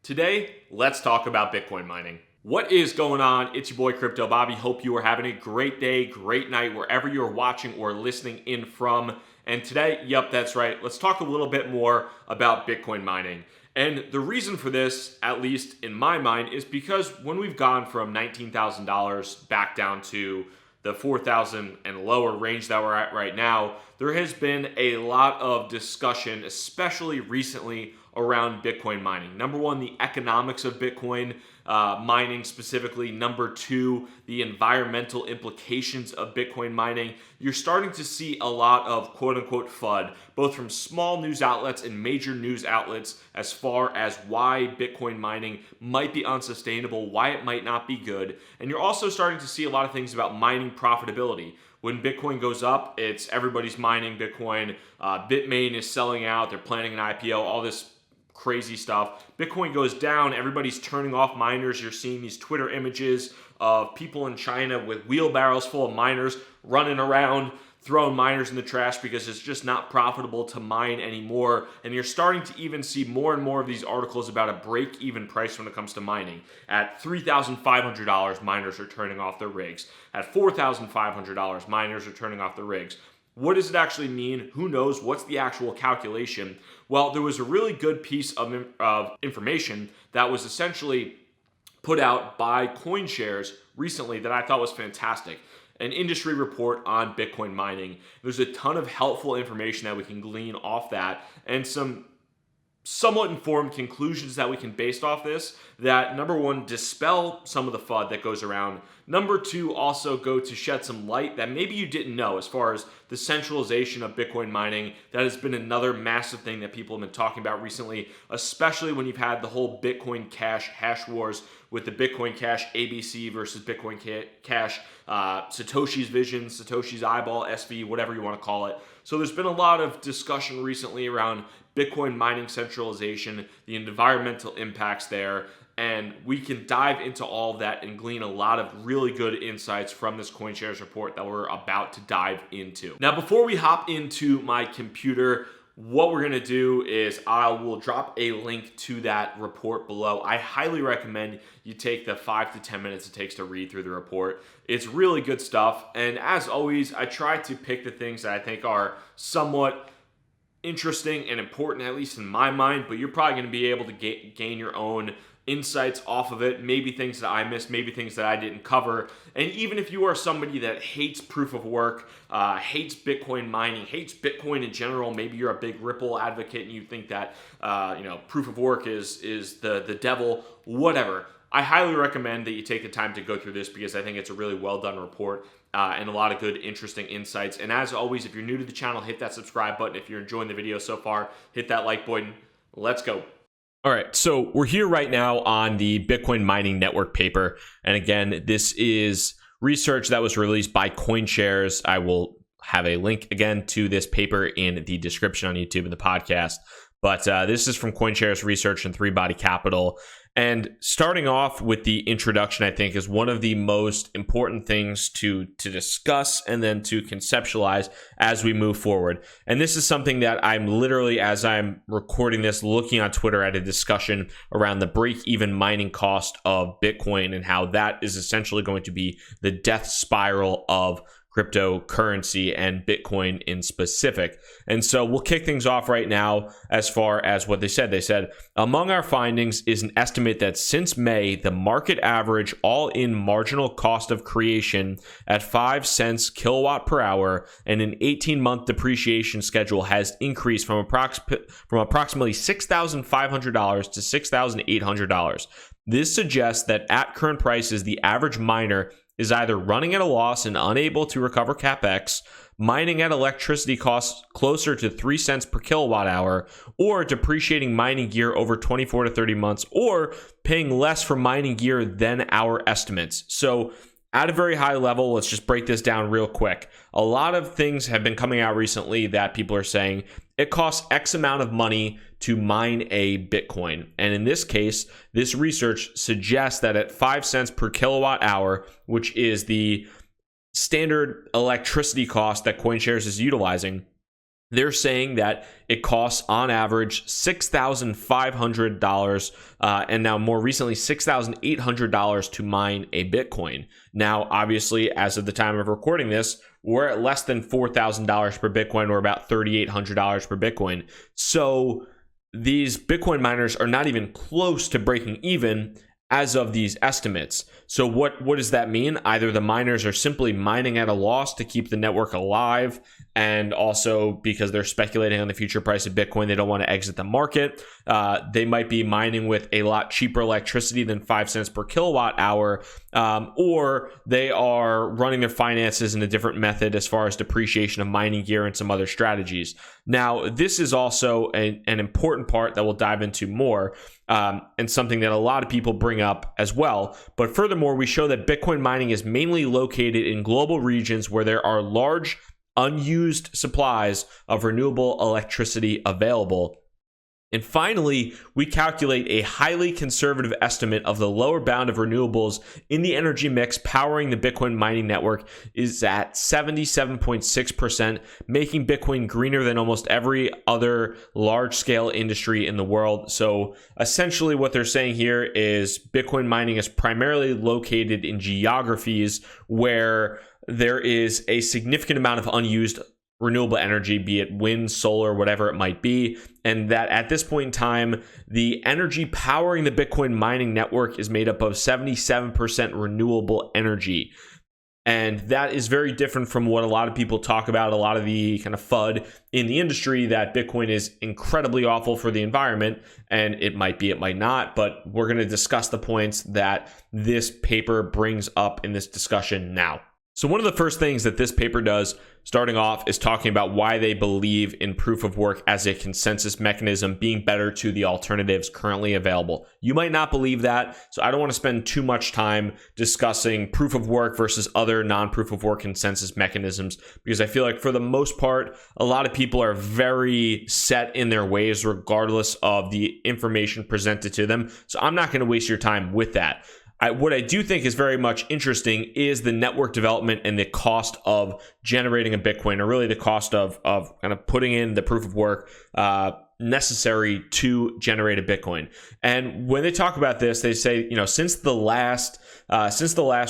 Today, let's talk about Bitcoin mining. What is going on? It's your boy Crypto Bobby. Hope you are having a great day, great night, wherever you're watching or listening in from. And today, yep, that's right, let's talk a little bit more about Bitcoin mining. And the reason for this, at least in my mind, is because when we've gone from $19,000 back down to the 4,000 and lower range that we're at right now, there has been a lot of discussion, especially recently, around Bitcoin mining. Number one, the economics of Bitcoin mining specifically. Number two, the environmental implications of Bitcoin mining. You're starting to see a lot of quote-unquote FUD, both from small news outlets and major news outlets, as far as why Bitcoin mining might be unsustainable, why it might not be good. And you're also starting to see a lot of things about mining profitability. When Bitcoin goes up, it's everybody's mining Bitcoin. Bitmain is selling out. They're planning an IPO, all this crazy stuff. Bitcoin goes down, everybody's turning off miners. You're seeing these Twitter images of people in China with wheelbarrows full of miners running around, throwing miners in the trash because it's just not profitable to mine anymore. And you're starting to even see more and more of these articles about a break-even price when it comes to mining. At $3,500, miners are turning off their rigs. At $4,500, miners are turning off their rigs. What does it actually mean? Who knows? What's the actual calculation? Well, there was a really good piece of information that was essentially put out by Coinshares recently that I thought was fantastic. An industry report on Bitcoin mining. There's a ton of helpful information that we can glean off that, and some somewhat informed conclusions that we can base off this that, number one, dispel some of the FUD that goes around. Number two, also go to shed some light that maybe you didn't know as far as the centralization of Bitcoin mining. That has been another massive thing that people have been talking about recently, especially when you've had the whole Bitcoin Cash hash wars with the Bitcoin Cash ABC versus Bitcoin Cash Satoshi's Vision, Satoshi's Eyeball, SV, whatever you want to call it. So there's been a lot of discussion recently around Bitcoin mining centralization, the environmental impacts there, and we can dive into all of that and glean a lot of really good insights from this Coinshares report that we're about to dive into. Now, before we hop into my computer, what we're gonna do is I will drop a link to that report below. I highly recommend you take the 5 to 10 minutes it takes to read through the report. It's really good stuff. And as always, I try to pick the things that I think are somewhat interesting and important, at least in my mind, but you're probably gonna be able to gain your own insights off of it, maybe things that I missed, maybe things that I didn't cover. And even if you are somebody that hates proof of work, hates Bitcoin mining, hates Bitcoin in general, maybe you're a big Ripple advocate and you think that proof of work is the devil, whatever. I highly recommend that you take the time to go through this because I think it's a really well done report and a lot of good, interesting insights. And as always, if you're new to the channel, hit that subscribe button. If you're enjoying the video so far, hit that like button. Let's go. All right, so we're here right now on the Bitcoin mining network paper. And again, this is research that was released by Coinshares. I will have a link again to this paper in the description on YouTube and the podcast. But this is from Coinshares Research and Three Body Capital. And starting off with the introduction, I think, is one of the most important things to discuss and then to conceptualize as we move forward. And this is something that I'm literally, as I'm recording this, looking on Twitter at a discussion around the break-even mining cost of Bitcoin and how that is essentially going to be the death spiral of cryptocurrency and Bitcoin in specific. And so we'll kick things off right now as far as what they said. They said, among our findings is an estimate that since May, the market average all-in marginal cost of creation at 5 cents kilowatt per hour and an 18-month depreciation schedule has increased from approximately $6,500 to $6,800. This suggests that at current prices, the average miner is either running at a loss and unable to recover capex, mining at electricity costs closer to 3 cents per kilowatt hour, or depreciating mining gear over 24 to 30 months, or paying less for mining gear than our estimates. So at a very high level, let's just break this down real quick. A lot of things have been coming out recently that people are saying it costs X amount of money to mine a Bitcoin. And in this case, this research suggests that at 5 cents per kilowatt hour, which is the standard electricity cost that Coinshares is utilizing, They're saying that it costs on average $6,500 and now more recently $6,800 to mine a Bitcoin. Now, obviously, as of the time of recording this, we're at less than $4,000 per Bitcoin, or about $3,800 per Bitcoin. So these Bitcoin miners are not even close to breaking even as of these estimates. So what does that mean? Either the miners are simply mining at a loss to keep the network alive, and also because they're speculating on the future price of Bitcoin, they don't want to exit the market. They might be mining with a lot cheaper electricity than 5 cents per kilowatt hour, or they are running their finances in a different method as far as depreciation of mining gear and some other strategies. Now, this is also an important part that we'll dive into more, and something that a lot of people bring up as well. But furthermore, we show that Bitcoin mining is mainly located in global regions where there are large unused supplies of renewable electricity available. And finally, we calculate a highly conservative estimate of the lower bound of renewables in the energy mix powering the Bitcoin mining network is at 77.6%, making Bitcoin greener than almost every other large-scale industry in the world. So essentially what they're saying here is Bitcoin mining is primarily located in geographies where there is a significant amount of unused renewable energy, be it wind, solar, whatever it might be, and that at this point in time, the energy powering the Bitcoin mining network is made up of 77% renewable energy. And that is very different from what a lot of people talk about, a lot of the kind of FUD in the industry, that Bitcoin is incredibly awful for the environment, and it might be, it might not, but we're going to discuss the points that this paper brings up in this discussion now. So one of the first things that this paper does, starting off, is talking about why they believe in proof of work as a consensus mechanism being better to the alternatives currently available. You might not believe that, so I don't want to spend too much time discussing proof of work versus other non-proof of work consensus mechanisms, because I feel like for the most part, a lot of people are very set in their ways regardless of the information presented to them. So I'm not going to waste your time with that. What I do think is very much interesting is the network development and the cost of generating a Bitcoin, or really the cost of kind of putting in the proof of work necessary to generate a Bitcoin. And when they talk about this, they say, since the last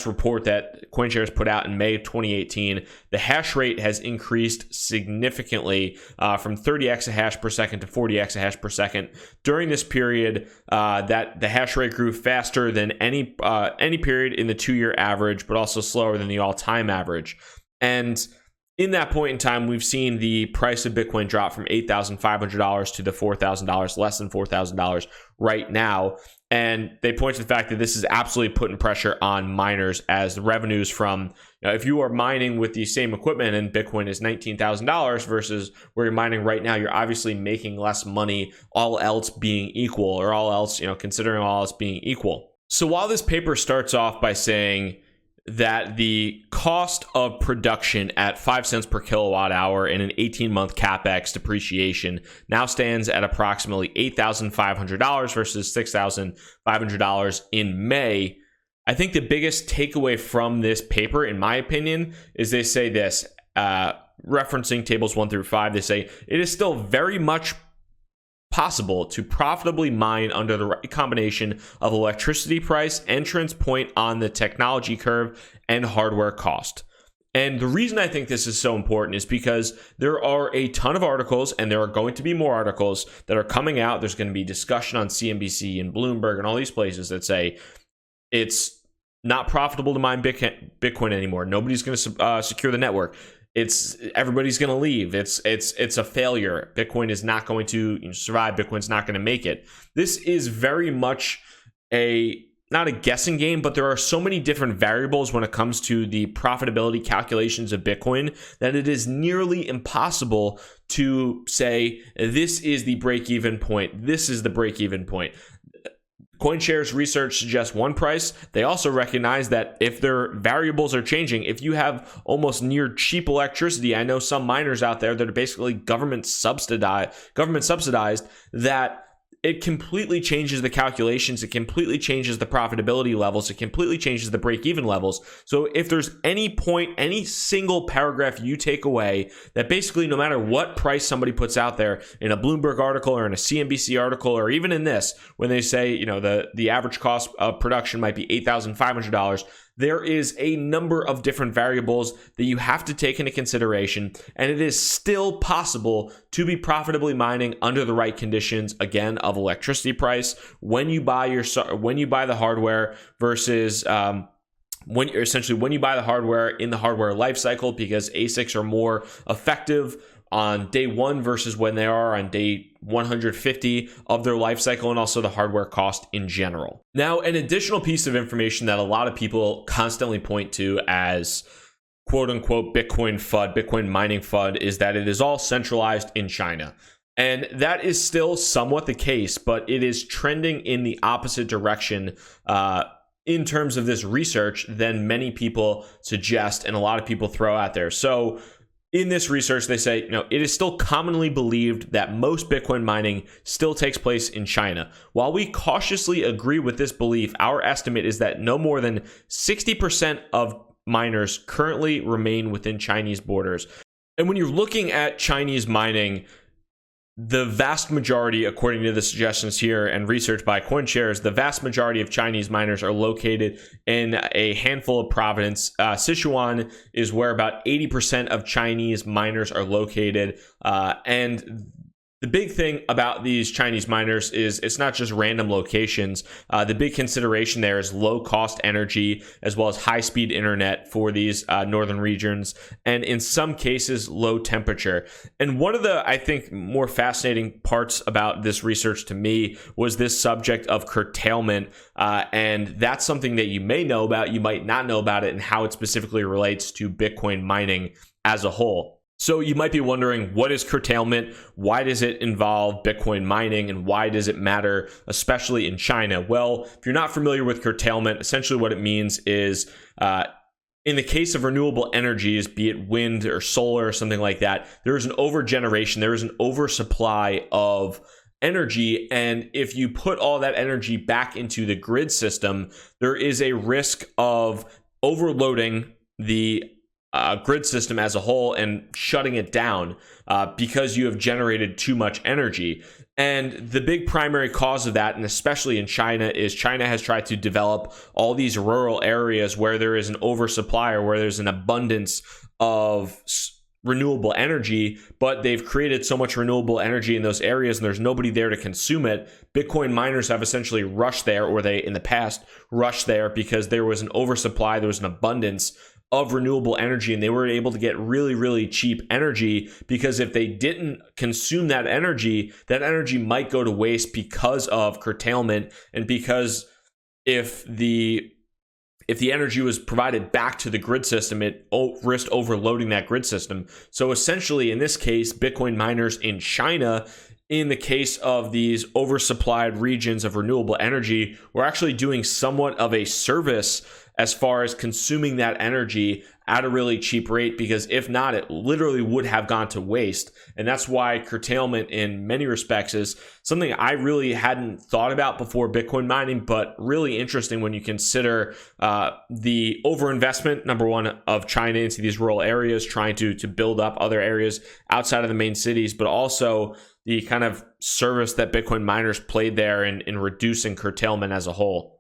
report that Coinshares put out in May of 2018, the hash rate has increased significantly from 30 exahash per second to 40 exahash per second. During this period, that the hash rate grew faster than any period in the 2-year average, but also slower than the all-time average. And in that point in time, we've seen the price of Bitcoin drop from $8,500 to the $4,000, less than $4,000 right now. And they point to the fact that this is absolutely putting pressure on miners, as the revenues from, if you are mining with the same equipment and Bitcoin is $19,000 versus where you're mining right now, you're obviously making less money, all else being equal, or all else, considering all else being equal. So while this paper starts off by saying that the cost of production at 5 cents per kilowatt hour in an 18-month capex depreciation now stands at approximately $8,500 versus $6,500 in May, I think the biggest takeaway from this paper, in my opinion, is they say this, referencing tables 1 through 5, they say it is still very much possible to profitably mine under the right combination of electricity price, entrance point on the technology curve, and hardware cost. And the reason I think this is so important is because there are a ton of articles, and there are going to be more articles that are coming out. There's going to be discussion on CNBC and Bloomberg and all these places that say it's not profitable to mine Bitcoin anymore. Nobody's going to secure the network. Everybody's going to leave. It's a failure. Bitcoin is not going to survive. Bitcoin's not going to make it. This is very much not a guessing game, but there are so many different variables when it comes to the profitability calculations of Bitcoin that it is nearly impossible to say this is the break-even point. This is the break-even point. Coinshares research suggests one price. They also recognize that if their variables are changing, if you have almost near cheap electricity, I know some miners out there that are basically government subsidized, that it completely changes the calculations. It completely changes the profitability levels. It completely changes the break-even levels. So if there's any point, any single paragraph you take away that basically no matter what price somebody puts out there in a Bloomberg article or in a CNBC article or even in this, when they say, you know, the average cost of production might be $8,500, there is a number of different variables that you have to take into consideration, and it is still possible to be profitably mining under the right conditions, again, of electricity price when you buy the hardware versus when you buy the hardware in the hardware life cycle, because ASICs are more effective on day one versus when they are on day 150 of their life cycle, and also the hardware cost in general. Now, an additional piece of information that a lot of people constantly point to as quote unquote Bitcoin FUD, Bitcoin mining FUD, is that it is all centralized in China. And that is still somewhat the case, but it is trending in the opposite direction in terms of this research than many people suggest and a lot of people throw out there. So in this research, they say, it is still commonly believed that most Bitcoin mining still takes place in China. While we cautiously agree with this belief, our estimate is that no more than 60% of miners currently remain within Chinese borders. And when you're looking at Chinese mining, the vast majority, according to the suggestions here and research by Coinshares, the vast majority of Chinese miners are located in a handful of provinces. Sichuan is where about 80% of Chinese miners are located. And the big thing about these Chinese miners is it's not just random locations. The big consideration there is low cost energy as well as high speed internet for these northern regions, and in some cases low temperature. And one of the, I think, more fascinating parts about this research to me was this subject of curtailment, and that's something that you may know about, you might not know about it, and how it specifically relates to Bitcoin mining as a whole. So you might be wondering, what is curtailment? Why does it involve Bitcoin mining? And why does it matter, especially in China? Well, if you're not familiar with curtailment, essentially what it means is in the case of renewable energies, be it wind or solar or something like that, there is an overgeneration, there is an oversupply of energy. And if you put all that energy back into the grid system, there is a risk of overloading the grid system as a whole and shutting it down because you have generated too much energy. And the big primary cause of that, and especially in China, is China has tried to develop all these rural areas where there is an oversupply or where there's an abundance of renewable energy, but they've created so much renewable energy in those areas and there's nobody there to consume it. Bitcoin miners have essentially rushed there, or they in the past rushed there because there was an oversupply, there was an abundance of renewable energy, and they were able to get really, really cheap energy, because if they didn't consume that energy might go to waste because of curtailment, and because if the energy was provided back to the grid system, it risked overloading that grid system. So essentially, in this case, Bitcoin miners in China, in the case of these oversupplied regions of renewable energy, were actually doing somewhat of a service as far as consuming that energy at a really cheap rate, because if not, it literally would have gone to waste. And that's why curtailment in many respects is something I really hadn't thought about before Bitcoin mining, but really interesting when you consider the overinvestment, number one, of China into these rural areas, trying to build up other areas outside of the main cities, but also the kind of service that Bitcoin miners played there in reducing curtailment as a whole.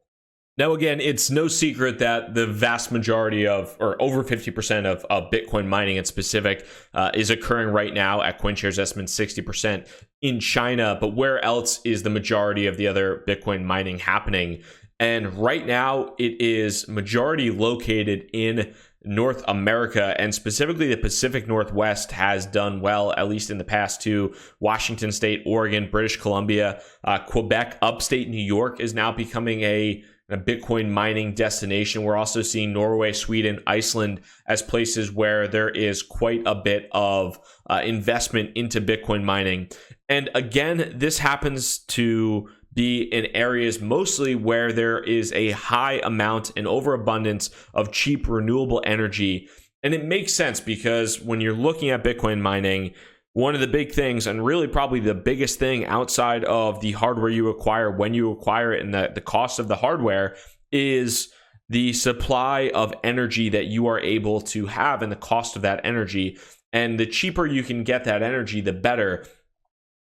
Now, again, it's no secret that the vast majority of, or over 50% of Bitcoin mining in specific is occurring right now at Coinshares estimate 60% in China. But where else is the majority of the other Bitcoin mining happening? And right now, it is majority located in North America, and specifically the Pacific Northwest has done well, at least in the past two. Washington State, Oregon, British Columbia, Quebec, upstate New York is now becoming a Bitcoin mining destination. We're also seeing Norway, Sweden, Iceland as places where there is quite a bit of investment into Bitcoin mining. And again, this happens to be in areas mostly where there is a high amount and overabundance of cheap renewable energy. And it makes sense, because when you're looking at Bitcoin mining, one of the big things, and really probably the biggest thing outside of the hardware you acquire when you acquire it and the cost of the hardware, is the supply of energy that you are able to have and the cost of that energy. And the cheaper you can get that energy, the better.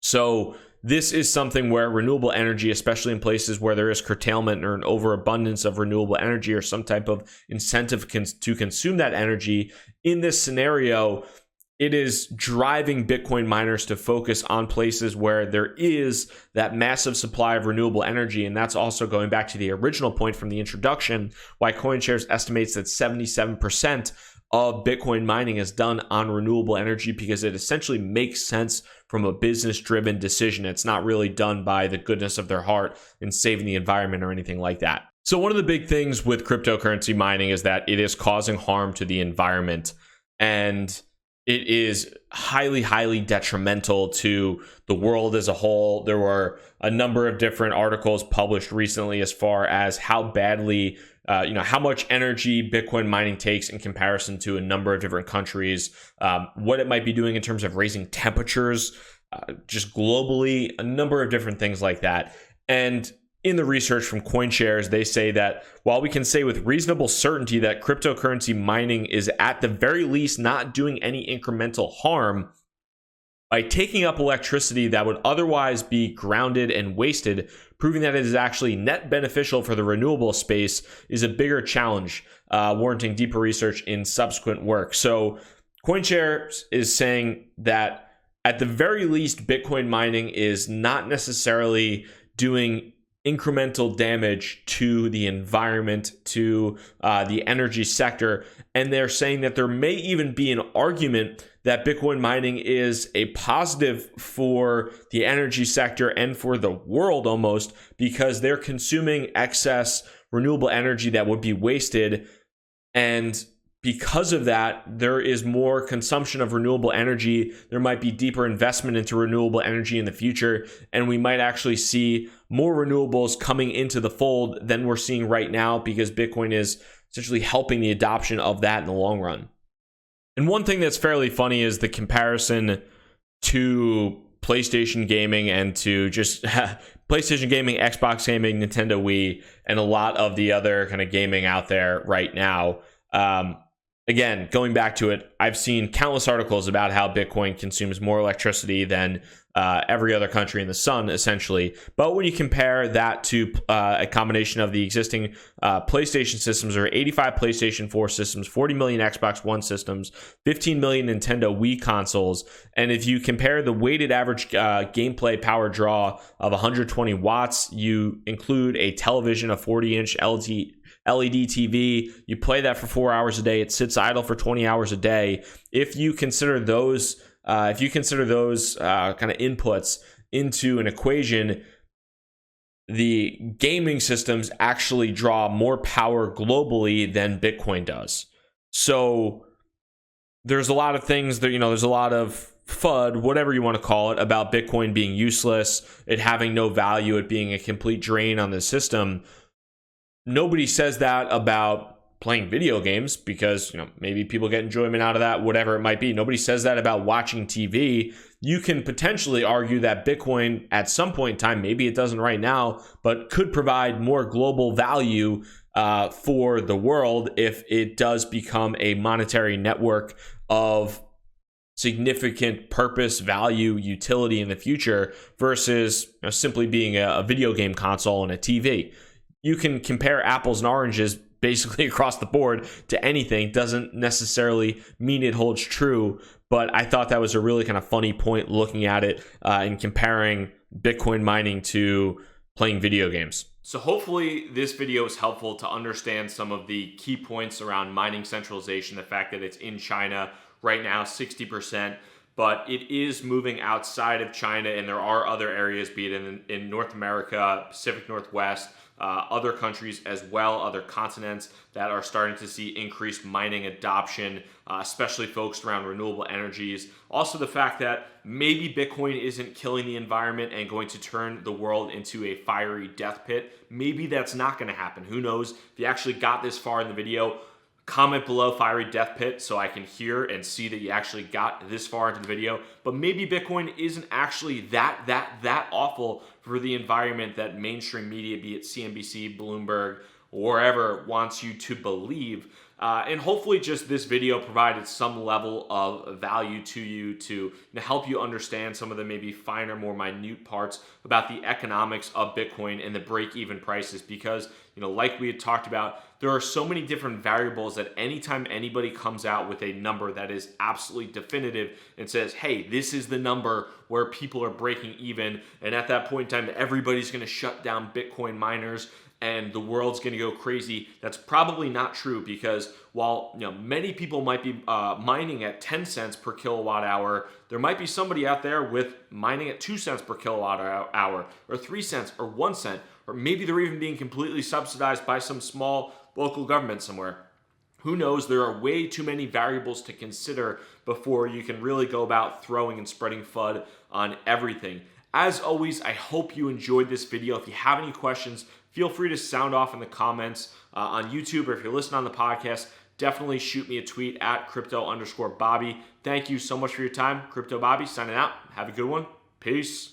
So this is something where renewable energy, especially in places where there is curtailment or an overabundance of renewable energy or some type of incentive to consume that energy, in this scenario, it is driving Bitcoin miners to focus on places where there is that massive supply of renewable energy. And that's also going back to the original point from the introduction, why Coinshares estimates that 77% of Bitcoin mining is done on renewable energy, because it essentially makes sense from a business-driven decision. It's not really done by the goodness of their heart in saving the environment or anything like that. So one of the big things with cryptocurrency mining is that it is causing harm to the environment, and it is highly, highly detrimental to the world as a whole. There were a number of different articles published recently as far as how badly, how much energy Bitcoin mining takes in comparison to a number of different countries, what it might be doing in terms of raising temperatures, just globally, a number of different things like that. And in the research from Coinshares, they say that while we can say with reasonable certainty that cryptocurrency mining is at the very least not doing any incremental harm, by taking up electricity that would otherwise be grounded and wasted, proving that it is actually net beneficial for the renewable space is a bigger challenge, warranting deeper research in subsequent work. So Coinshares is saying that at the very least, Bitcoin mining is not necessarily doing incremental damage to the environment, to the energy sector. And they're saying that there may even be an argument that Bitcoin mining is a positive for the energy sector and for the world almost, because they're consuming excess renewable energy that would be wasted. And because of that, there is more consumption of renewable energy. There might be deeper investment into renewable energy in the future, and we might actually see more renewables coming into the fold than we're seeing right now, because Bitcoin is essentially helping the adoption of that in the long run. And one thing that's fairly funny is the comparison to PlayStation gaming and to just PlayStation gaming, Xbox gaming, Nintendo Wii, and a lot of the other kind of gaming out there right now. Again, going back to it, I've seen countless articles about how Bitcoin consumes more electricity than every other country in the sun, essentially. But when you compare that to a combination of the existing PlayStation systems, or 85 PlayStation 4 systems, 40 million Xbox One systems, 15 million Nintendo Wii consoles, and if you compare the weighted average gameplay power draw of 120 watts, you include a television, a 40-inch LED TV, you play that for 4 hours a day, it sits idle for 20 hours a day. If you consider those kind of inputs into an equation, the gaming systems actually draw more power globally than Bitcoin does. So there's a lot of things that, there's a lot of FUD, whatever you want to call it, about Bitcoin being useless, it having no value, it being a complete drain on the system. Nobody says that about playing video games, because maybe people get enjoyment out of that, whatever it might be. Nobody says that about watching TV. You can potentially argue that Bitcoin at some point in time, maybe it doesn't right now, but could provide more global value for the world if it does become a monetary network of significant purpose, value, utility in the future, versus simply being a video game console and a TV. You can compare apples and oranges basically across the board to anything. Doesn't necessarily mean it holds true, but I thought that was a really kind of funny point looking at it and comparing Bitcoin mining to playing video games. So hopefully this video is helpful to understand some of the key points around mining centralization, the fact that it's in China right now, 60%, but it is moving outside of China, and there are other areas, be it in North America, Pacific Northwest, other countries as well, other continents, that are starting to see increased mining adoption, especially focused around renewable energies. Also, the fact that maybe Bitcoin isn't killing the environment and going to turn the world into a fiery death pit. Maybe that's not going to happen. Who knows? If you actually got this far in the video, Comment below Fiery Death Pit so I can hear and see that you actually got this far into the video. But maybe Bitcoin isn't actually that awful for the environment that mainstream media, be it CNBC, Bloomberg, or wherever, wants you to believe. And hopefully just this video provided some level of value to you to help you understand some of the maybe finer, more minute parts about the economics of Bitcoin and the break-even prices, because like we had talked about, there are so many different variables that anytime anybody comes out with a number that is absolutely definitive and says, hey, this is the number where people are breaking even, and at that point in time everybody's going to shut down Bitcoin miners and the world's going to go crazy. That's probably not true, because while many people might be mining at 10 cents per kilowatt hour, there might be somebody out there with mining at 2 cents per kilowatt hour, or 3 cents, or 1 cent, or maybe they're even being completely subsidized by some small local government somewhere. Who knows? There are way too many variables to consider before you can really go about throwing and spreading FUD on everything. As always, I hope you enjoyed this video. If you have any questions, feel free to sound off in the comments on YouTube, or if you're listening on the podcast, definitely shoot me a tweet at crypto_Bobby. Thank you so much for your time. Crypto Bobby signing out. Have a good one. Peace.